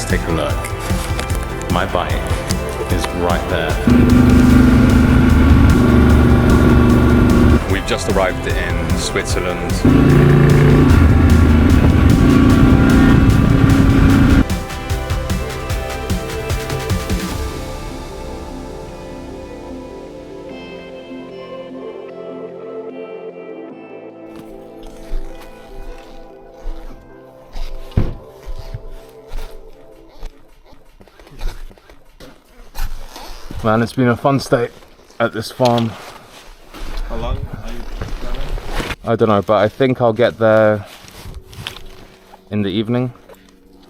Let's take a look. My bike is right there. We've just arrived in Switzerland. Man, it's been a fun stay at this farm. How long are you planning? I don't know, but I think I'll get there in the evening,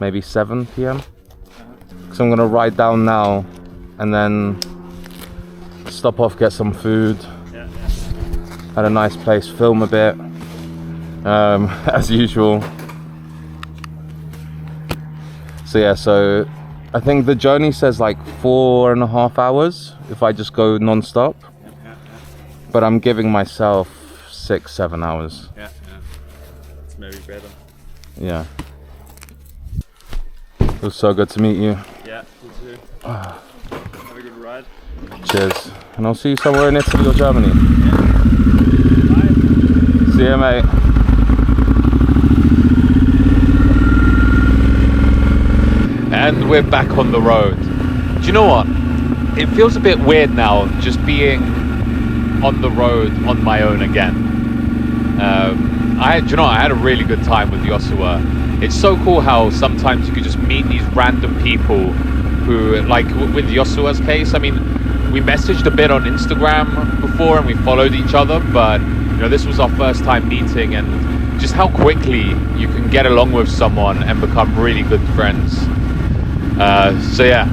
maybe 7 p.m. Because I'm gonna ride down now and then stop off, get some food at a nice place, film a bit, as usual. So yeah, so I think the journey says like 4.5 hours if I just go non-stop. But I'm giving myself 6-7 hours. Yeah. It's maybe better. Yeah. It was so good to meet you. Yeah, you too. Have a good ride. Cheers. And I'll see you somewhere in Italy or Germany. Yeah. Bye. See you, mate. And we're back on the road. Do you know what? It feels a bit weird now just being on the road on my own again. I had a really good time with Josua. It's so cool how sometimes you could just meet these random people who, like with Josua's case, I mean, we messaged a bit on Instagram before and we followed each other, but this was our first time meeting, and just how quickly you can get along with someone and become really good friends. So yeah,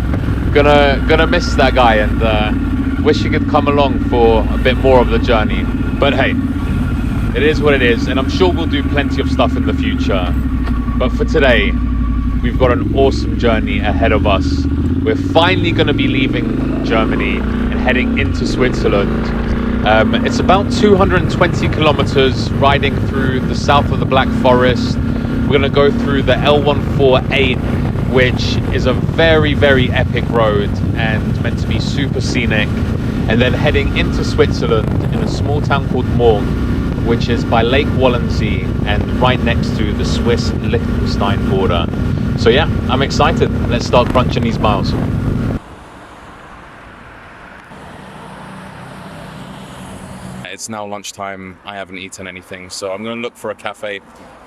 gonna miss that guy and wish he could come along for a bit more of the journey. But hey, it is what it is, and I'm sure we'll do plenty of stuff in the future. But for today, we've got an awesome journey ahead of us. We're finally gonna be leaving Germany and heading into Switzerland. It's about 220 kilometers riding through the south of the Black Forest. We're gonna go through the L148, which is a very, very epic road and meant to be super scenic, and then heading into Switzerland in a small town called Morg, which is by Lake Wallensee and right next to the Swiss-Liechtenstein border. So yeah, I'm excited. Let's start crunching these miles. It's now lunchtime. I haven't eaten anything, so I'm going to look for a cafe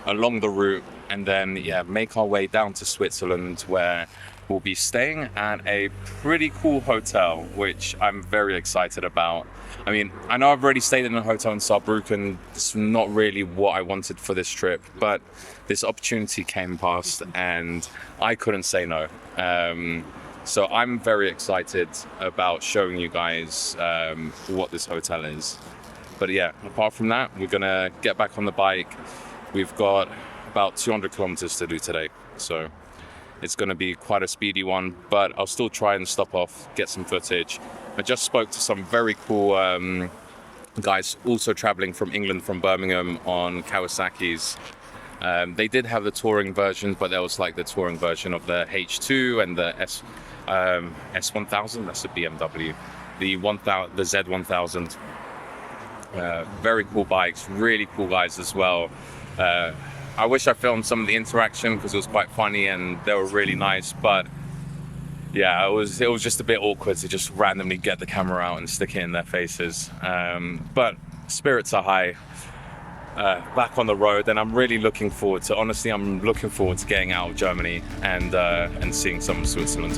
along the route and then make our way down to Switzerland, where we'll be staying at a pretty cool hotel, which I'm very excited about. I mean, I know I've already stayed in a hotel in Saarbrücken. It's not really what I wanted for this trip, but this opportunity came past and I couldn't say no. So I'm very excited about showing you guys what this hotel is. But yeah, apart from that, we're gonna get back on the bike. We've got about 200 kilometers to do today, so it's gonna be quite a speedy one, but I'll still try and stop off, get some footage. I just spoke to some very cool guys also traveling from England, from Birmingham, on Kawasaki's. They did have the touring version, but there was like the touring version of the H2 and the S1000, that's the BMW, the Z1000. Very cool bikes, really cool guys as well. I wish I filmed some of the interaction because it was quite funny and they were really nice, but yeah, it was just a bit awkward to just randomly get the camera out and stick it in their faces. But spirits are high, back on the road, and I'm really looking forward to, honestly, I'm looking forward to getting out of Germany and seeing some of Switzerland.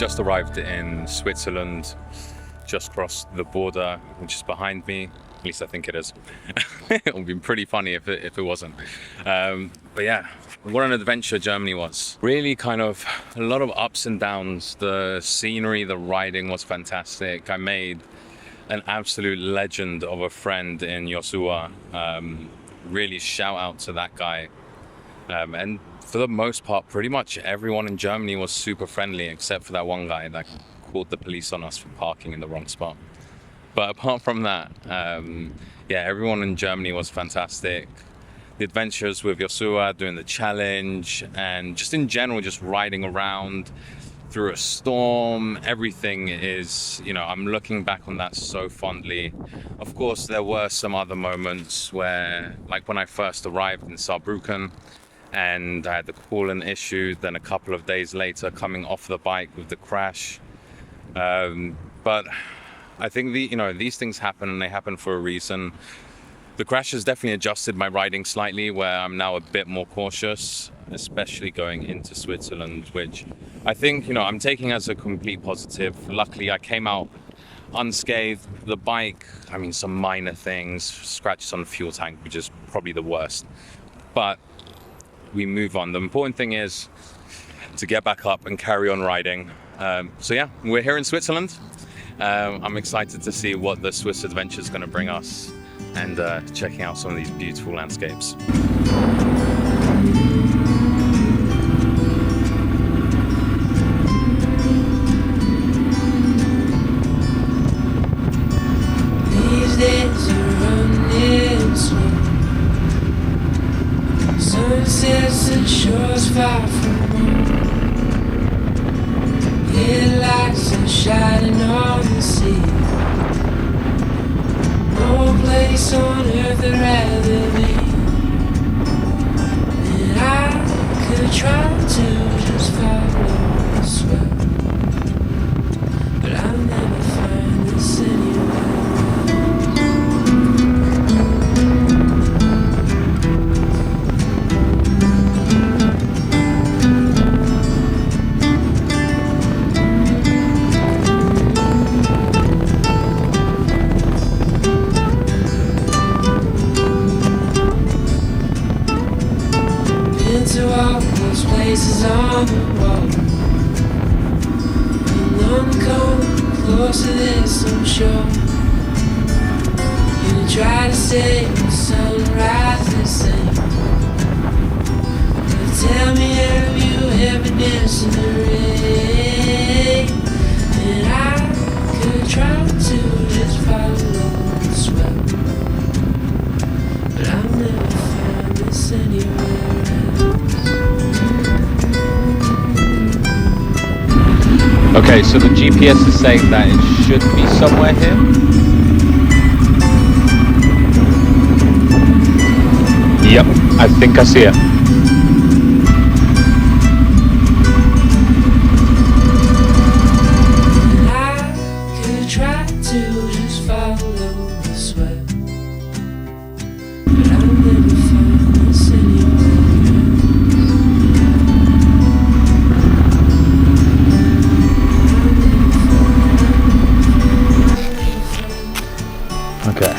just arrived in Switzerland, just crossed the border, which is behind me. At least I think it is. It would be pretty funny if it wasn't. But yeah, what an adventure Germany was. Really kind of a lot of ups and downs. The scenery, the riding was fantastic. I made an absolute legend of a friend in Josua. Really shout out to that guy. And for the most part, pretty much everyone in Germany was super friendly, except for that one guy that called the police on us for parking in the wrong spot. But apart from that, yeah, everyone in Germany was fantastic. The adventures with Josua, doing the challenge, and just in general, just riding around through a storm, everything is, you know, I'm looking back on that so fondly. Of course, there were some other moments where, like when I first arrived in Saarbrücken, and I had the coolant issue, then a couple of days later coming off the bike with the crash. But I think these things happen, and they happen for a reason. The crash has definitely adjusted my riding slightly, where I'm now a bit more cautious, especially going into Switzerland, which I think, you know, I'm taking as a complete positive. Luckily, I came out unscathed. The bike, I mean, some minor things, scratches on the fuel tank, which is probably the worst. But we move on. The important thing is to get back up and carry on riding. So yeah, we're here in Switzerland. I'm excited to see what the Swiss adventure is going to bring us, and checking out some of these beautiful landscapes. These days are running slow. Sunsets and shores far from home. Headlights are shining on the sea. No place on earth I'd rather be. And I could try to just follow the swell, but I'll never find this anywhere. To all those places on the wall, and none come close to this, I'm sure. You try to say the sunrise the same, but tell me, have you ever danced in the rain? And I could try to just follow the swell, but I'll never find this anywhere else. Okay, so the GPS is saying that it should be somewhere here. Yep, I think I see it. I could try to just follow the swell, but I'll never find this anywhere. Okay,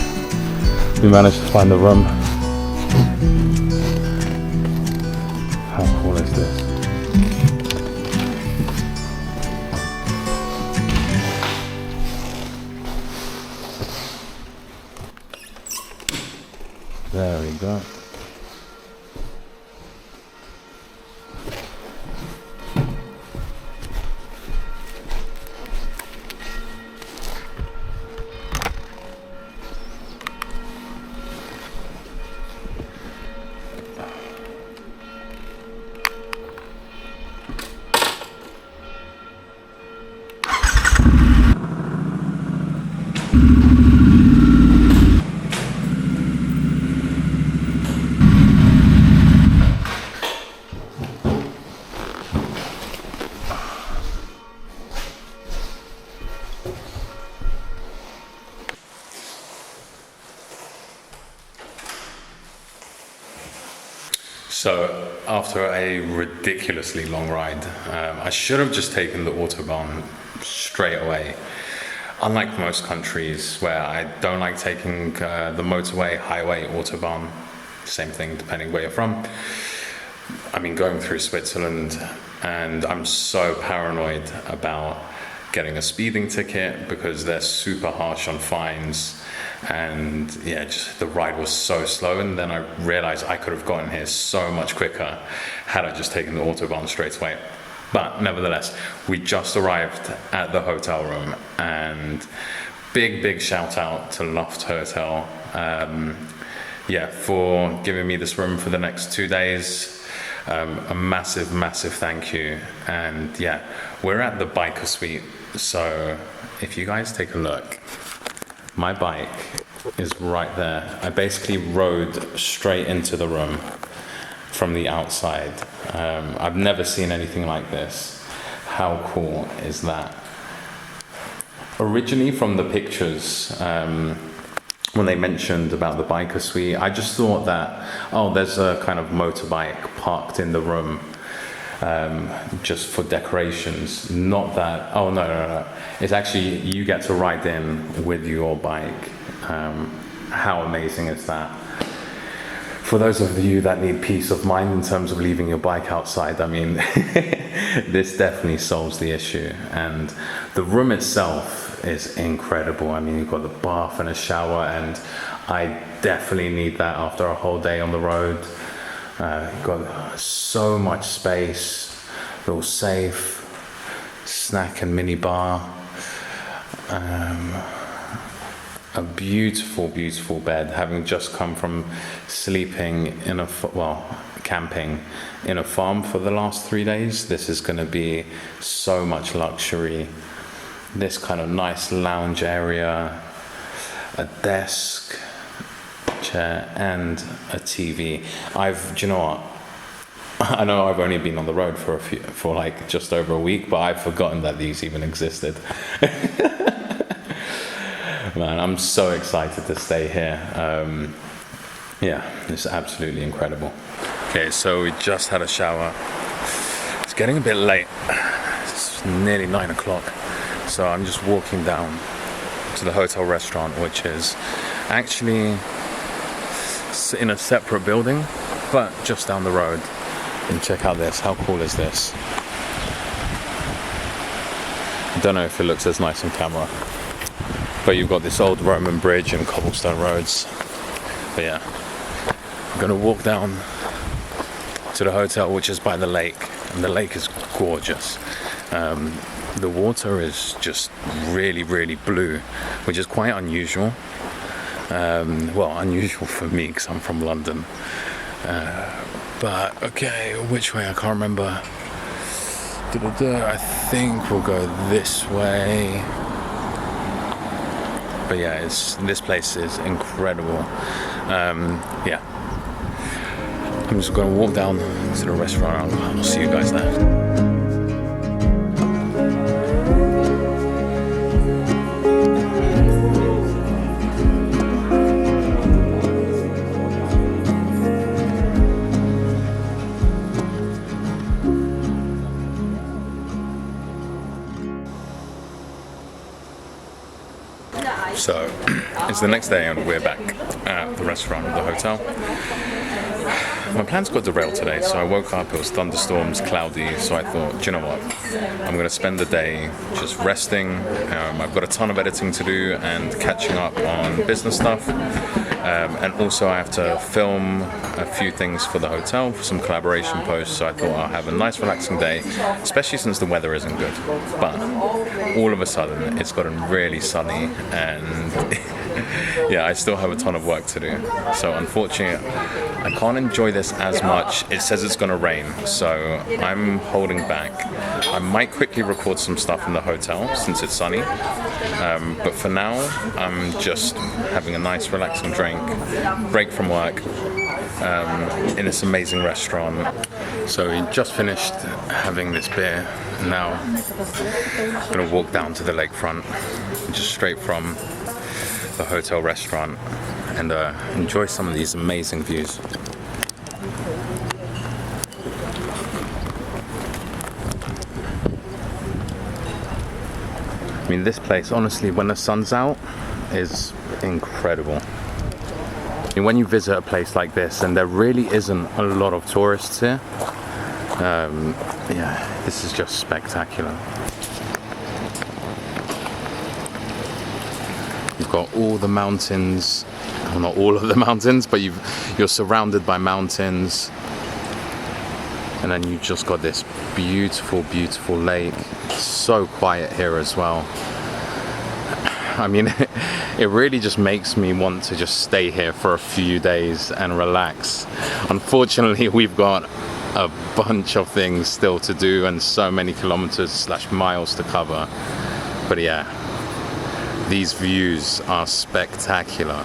we managed to find the room. How cool is this? There we go. So after a ridiculously long ride. I should have just taken the Autobahn straight away. Unlike most countries where I don't like taking the motorway, highway, Autobahn, same thing depending where you're from. I mean, going through Switzerland, and I'm so paranoid about getting a speeding ticket because they're super harsh on fines. And yeah, just the ride was so slow, and then I realized I could have gotten here so much quicker had I just taken the Autobahn straight away. But nevertheless, we just arrived at the hotel room, and big shout out to LoftHotel, for giving me this room for the next 2 days. A massive thank you. And yeah, we're at the biker suite, so if you guys take a look, my bike is right there. I basically rode straight into the room from the outside. I've never seen anything like this. How cool is that? Originally from the pictures, when they mentioned about the biker suite, I just thought that, there's a kind of motorbike parked in the room, just for decorations. Not that, no. It's actually, you get to ride in with your bike. How amazing is that? For those of you that need peace of mind in terms of leaving your bike outside, I mean, this definitely solves the issue. And the room itself is incredible. I mean, you've got the bath and a shower, and I definitely need that after a whole day on the road. You've got so much space, little safe, snack and mini bar. A beautiful bed, having just come from sleeping in camping in a farm for the last 3 days. This is going to be so much luxury. This kind of nice lounge area, a desk, chair, and a TV. Do you know what? I know I've only been on the road for like just over a week, but I've forgotten that these even existed. Man, I'm so excited to stay here. It's absolutely incredible. Okay, so we just had a shower. It's getting a bit late. It's nearly 9 o'clock. So I'm just walking down to the hotel restaurant, which is actually in a separate building, but just down the road. And check out this. How cool is this? I don't know if it looks as nice on camera, but you've got this old Roman bridge and cobblestone roads. But yeah, I'm gonna walk down to the hotel, which is by the lake, and the lake is gorgeous. The water is just really blue, which is quite unusual. Unusual for me because I'm from London. But okay, which way? I can't remember. I think we'll go this way. But yeah, this place is incredible. I'm just going to walk down to the restaurant. I'll see you guys there. So it's the next day and we're back at the restaurant at the hotel. My plans got derailed today, so I woke up, it was thunderstorms, cloudy, so I thought, do you know what, I'm going to spend the day just resting. I've got a ton of editing to do and catching up on business stuff. And also I have to film a few things for the hotel, for some collaboration posts, so I thought I'll have a nice relaxing day, especially since the weather isn't good. But all of a sudden it's gotten really sunny, and I still have a ton of work to do. So unfortunately I can't enjoy this as much. It says it's going to rain, so I'm holding back. I might quickly record some stuff in the hotel since it's sunny, but for now I'm just having a nice relaxing break from work in this amazing restaurant. So we just finished having this beer, and now I'm going to walk down to the lakefront just straight from the hotel restaurant and enjoy some of these amazing views. mean, this place, honestly, when the sun's out, is incredible. I mean, when you visit a place like this, and there really isn't a lot of tourists here, yeah, this is just spectacular. You've got all the mountains, well, not all of the mountains, but you're surrounded by mountains. And then you just got this beautiful, beautiful lake. It's so quiet here as well. I mean, it really just makes me want to just stay here for a few days and relax. Unfortunately, we've got a bunch of things still to do and so many kilometers / miles to cover. But yeah, these views are spectacular.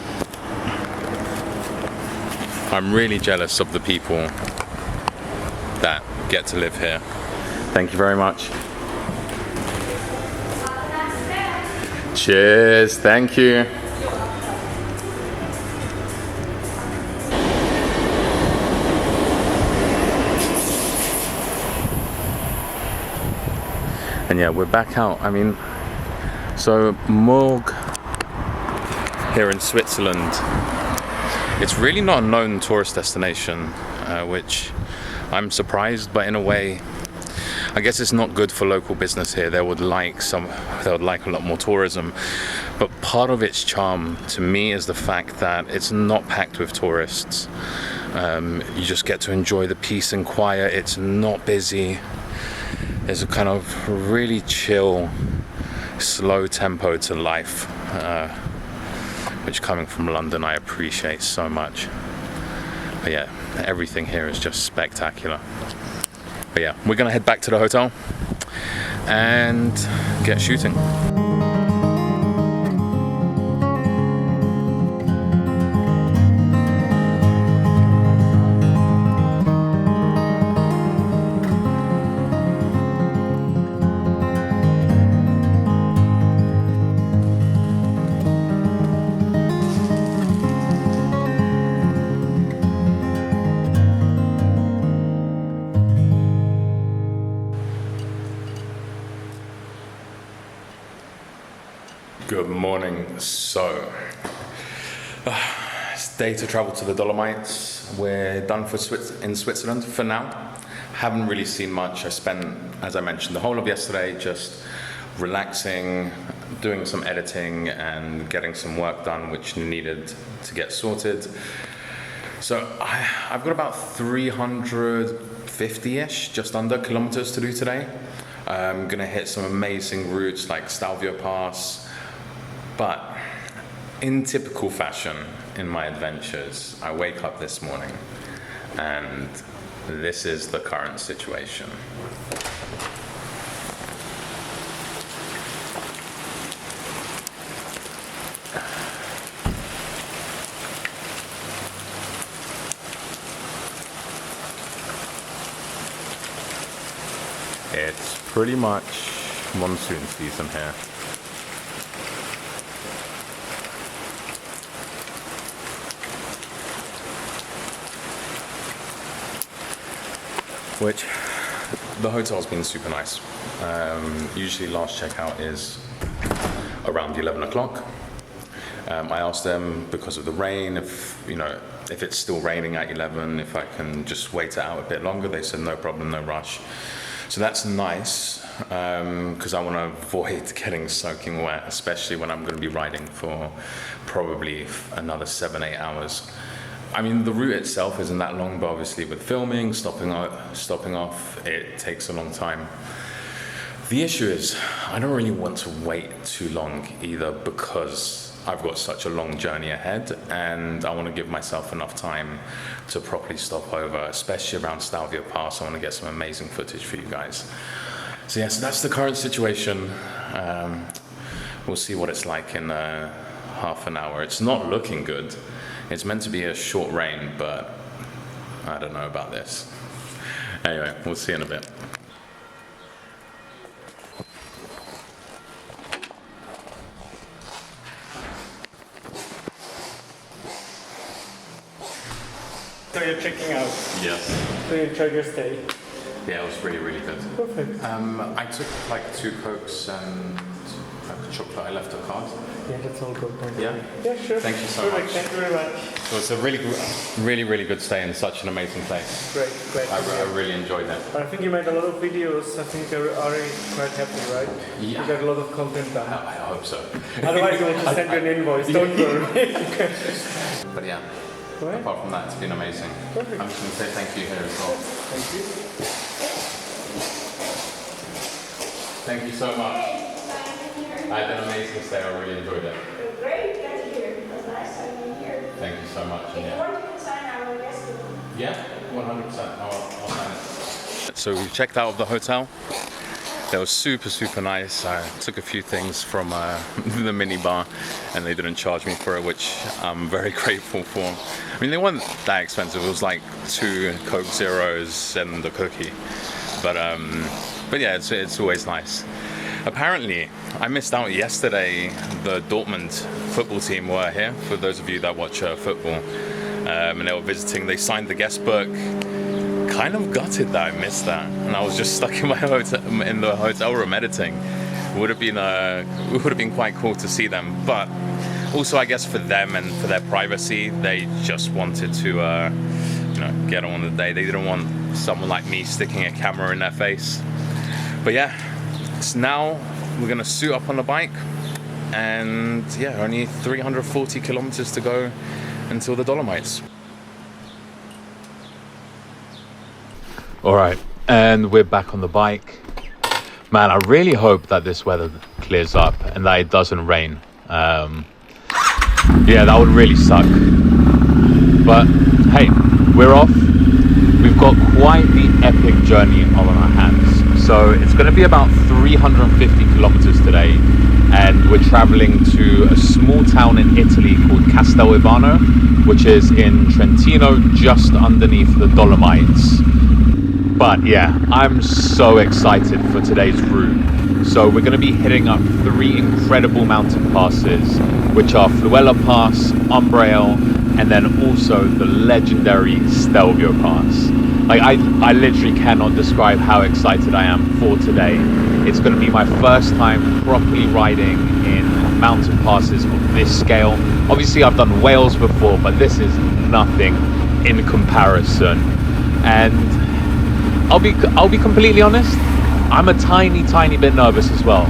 I'm really jealous of the people that get to live here. Thank you very much. Cheers, thank you. And yeah, we're back out. I mean, so Morg here in Switzerland, it's really not a known tourist destination, which I'm surprised, but in a way, I guess it's not good for local business here. They would like a lot more tourism. But part of its charm to me is the fact that it's not packed with tourists. You just get to enjoy the peace and quiet. It's not busy. There's a kind of really chill, slow tempo to life, which coming from London, I appreciate so much. But yeah, everything here is just spectacular. But yeah, we're gonna head back to the hotel and get shooting. Good morning. So, it's day to travel to the Dolomites. We're done in Switzerland for now. Haven't really seen much. I spent, as I mentioned, the whole of yesterday just relaxing, doing some editing and getting some work done which needed to get sorted. So I've got about 350-ish, just under, kilometers to do today. I'm gonna hit some amazing routes like Stelvio Pass. But in typical fashion in my adventures, I wake up this morning and this is the current situation. It's pretty much monsoon season here. Which, the hotel's been super nice. Usually last checkout is around 11 o'clock. I asked them, because of the rain, if it's still raining at 11, if I can just wait it out a bit longer. They said no problem, no rush. So that's nice, because I want to avoid getting soaking wet, especially when I'm going to be riding for probably another 7-8 hours. I mean, the route itself isn't that long, but obviously with filming, stopping off, it takes a long time. The issue is, I don't really want to wait too long either, because I've got such a long journey ahead, and I want to give myself enough time to properly stop over, especially around Stelvio Pass. I want to get some amazing footage for you guys. So yes, that's the current situation. We'll see what it's like in half an hour. It's not looking good. It's meant to be a short rain, but I don't know about this. Anyway, we'll see in a bit. So you're checking out. Yes. So you enjoyed your stay. Yeah, it was really, really good. Perfect. I took like 2 Cokes and chocolate. I left a card. Yeah, that's all good. Yeah? Yeah, sure. Thank you so Perfect. much. Thank you very much. So it's a really good stay in such an amazing place. Great, great. I really enjoyed it. I think you made a lot of videos. I think they're already quite happy, right? Yeah. You got a lot of content done. I hope so. Otherwise, we'll just send you an invoice. Don't worry. But yeah, Right. apart from that, it's been amazing. Perfect. I'm just going to say thank you here as well. Thank you. Thank you so much. I had an amazing stay. I really enjoyed it. Great, glad to hear. It was nice having you here. Thank you so much. If you want, you can sign our guest book. Yeah, 100%. I'll sign it. So we checked out of the hotel. They were super nice. I took a few things from the minibar and they didn't charge me for it, which I'm very grateful for. I mean, they weren't that expensive. It was like 2 Coke Zeros and a cookie. But yeah, it's always nice. Apparently, I missed out yesterday. The Dortmund football team were here, for those of you that watch football. And they were visiting. They signed the guest book. Kind of gutted that I missed that, and I was just stuck in the hotel room editing. Would have been quite cool to see them, but also I guess for them and for their privacy, they just wanted to get on with the day. They didn't want someone like me sticking a camera in their face. But yeah, it's now we're gonna suit up on the bike, and yeah, only 340 kilometers to go until the Dolomites. All right, and we're back on the bike. Man, I really hope that this weather clears up and that it doesn't rain. Yeah, that would really suck. But hey, we're off. We've got quite the epic journey on our hands. So it's going to be about 350 kilometers today, and we're traveling to a small town in Italy called Castelvio, which is in Trentino, just underneath the Dolomites. But yeah, I'm so excited for today's route. So we're going to be hitting up 3 incredible mountain passes, which are Fluela Pass, Umbrail, and then also the legendary Stelvio Pass. Like I literally cannot describe how excited I am for today. It's going to be my first time properly riding in mountain passes of this scale. Obviously I've done Wales before, but this is nothing in comparison. And I'll be completely honest, I'm a tiny bit nervous as well.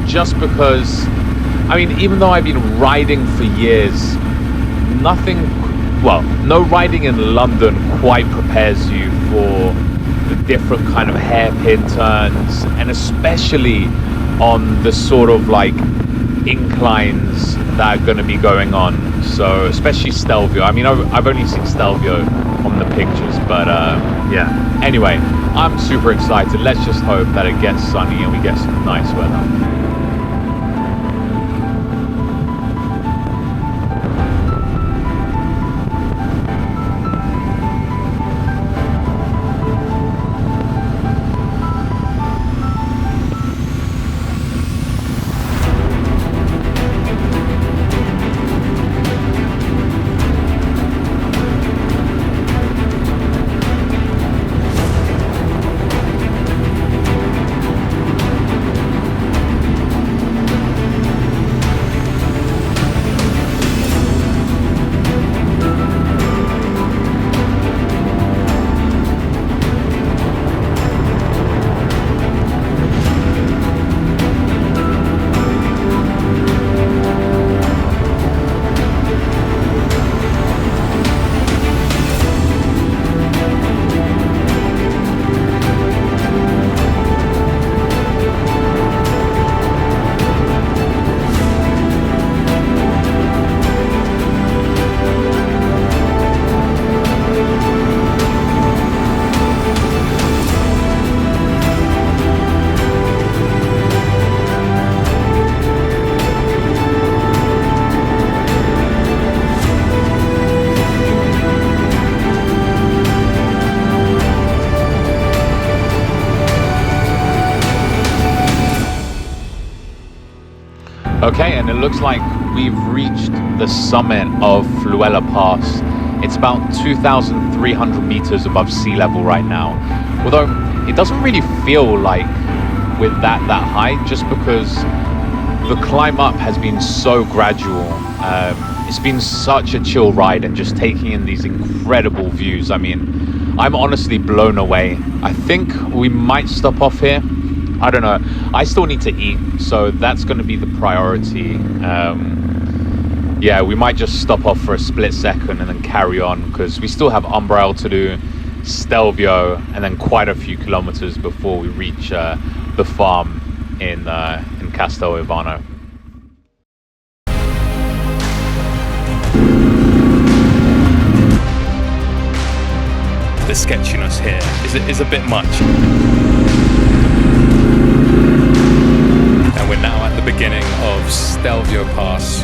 Just because, I mean, even though I've been riding for years, no riding in London quite prepares you for the different kind of hairpin turns, and especially on the sort of like inclines that are going to be going on. So especially Stelvio. I mean, I've only seen Stelvio on the pictures, but yeah. Anyway, I'm super excited. Let's just hope that it gets sunny and we get some nice weather. Okay, and it looks like we've reached the summit of Fluela Pass. It's about 2,300 meters above sea level right now. Although it doesn't really feel like with that height, just because the climb up has been so gradual. It's been such a chill ride and just taking in these incredible views. I mean, I'm honestly blown away. I think we might stop off here. I don't know. I still need to eat, so that's going to be the priority. Yeah, we might just stop off for a split second and then carry on, because we still have Umbrail to do, Stelvio, and then quite a few kilometers before we reach the farm in Castelvano. The sketchiness here is a bit much. And we're now at the beginning of Stelvio Pass.